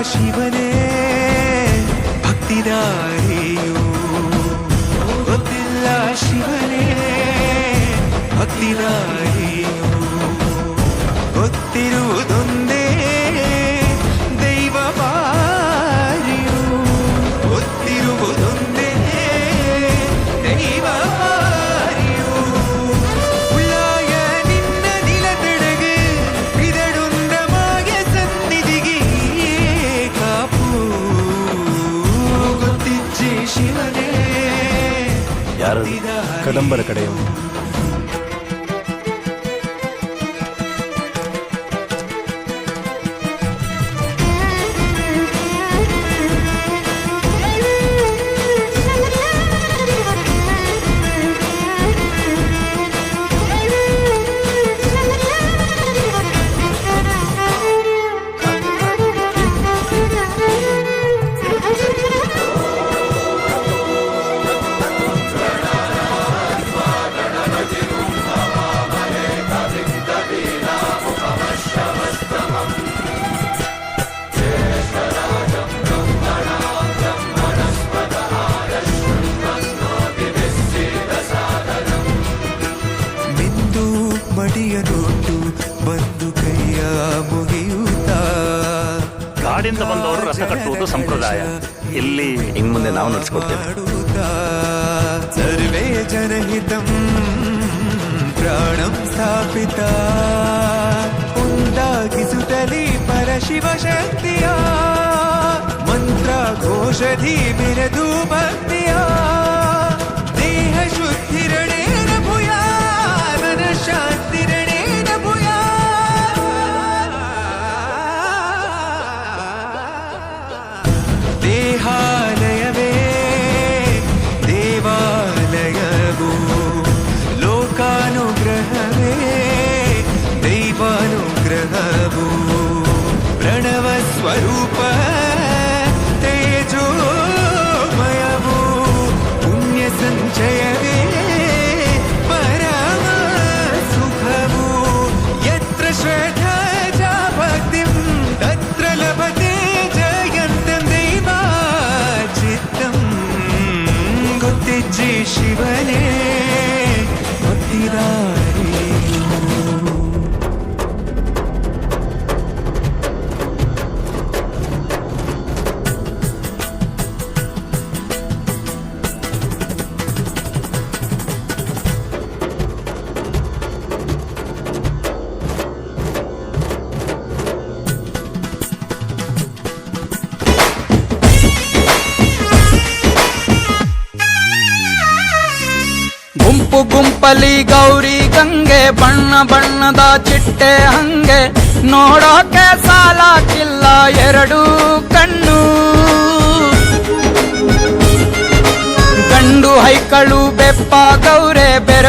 ಶಿವನೇ ಭಕ್ತಿದಾರಿಯು ಗೊತ್ತಿಲ್ಲ ಶಿವನೇ ಭಕ್ತಿದಾರಿಯು ಗೊತ್ತಿರುವುದೊಂದೇ ದೈವ ಬಾರಿಯು ಗೊತ್ತಿರುವುದೊಂದೇ ದೈವ ಬಾರಿಯು ಉಳ್ಳಾಯ ನಿನ್ನ ನಿಲತಡೆಗೆ ಇದಡುಂದ ಮಾಯ ಸನ್ನಿಧಿಗೆ ಕಾಪು ಗೊತ್ತಿಜ್ಜಿ ಶಿವನೇ ಯಾರು ಕದಂಬರ ಕಡೆಯವರು ಮಡಿಯನೊಟ್ಟು ಬಂದು ಕೈಯ ಮುಗಿಯುತ್ತಾ ಕಾಡಿಂದ ಬಂದವರು ರಥ ಕಟ್ಟುವುದು ಸಂಪ್ರದಾಯ. ಇಲ್ಲಿ ಇನ್ನು ಮುಂದೆ ನಾವು ನಡೆಸ್ಕೊಡ್ತೇವೆ. ಸರ್ವೇ ಜನಹಿತಂ ಪ್ರಾಣಂ ಸ್ಥಾಪಿತ ಉಂಟಾಗಿಸುತ್ತಲೇ ಪರಶಿವ ಶಕ್ತಿಯ ಮಂತ್ರ ಘೋಷಧಿ ಮೆರೆದು ಭಕ್ತಿಯ ದೇಹ ಶುದ್ಧಿರಣೇನ ಭೂಯಾ ಮನ ಶಾಂತಿರಣೇನ ಭೂಯಾ ದೇಹಾಲಯವೇ ದೇವಾಲಯವು ಲೋಕಾನುಗ್ರಹವೇ ದೈವಾನುಗ್ರಹವು ಪ್ರಣವ ಸ್ವರೂಪ ತೇಜೋಮಯವು ಪುಣ್ಯ ಸಂಚಯವೇ ಪರಮ ಸುಖವು ಯತ್ರ ಶ್ರದ್ಧಾ ಚ ಭಕ್ತಿಂ ತತ್ರ ಲಭತೆ ಜಯಂತಂ ದೈವಾಚಿತ್ತಂ ಗೊತ್ತಿಜ್ಜಿ ಶಿವನೇ ಗೊತ್ತಿದಾರಿಯು ಗುಂಪು ಗುಂಪಲಿ ಗೌರಿ ಗಂಗೆ ಬಣ್ಣ ಬಣ್ಣದ ಚಿಟ್ಟೆ ಹಂಗೆ ನೋಡೋಕೆ ಸಾಲಾಕಿಲ್ಲ ಎರಡು ಕಣ್ಣು ಗಂಡು ಹೈಕಳು ಬೆಪ್ಪ ಗೌರೆ ಬೆರ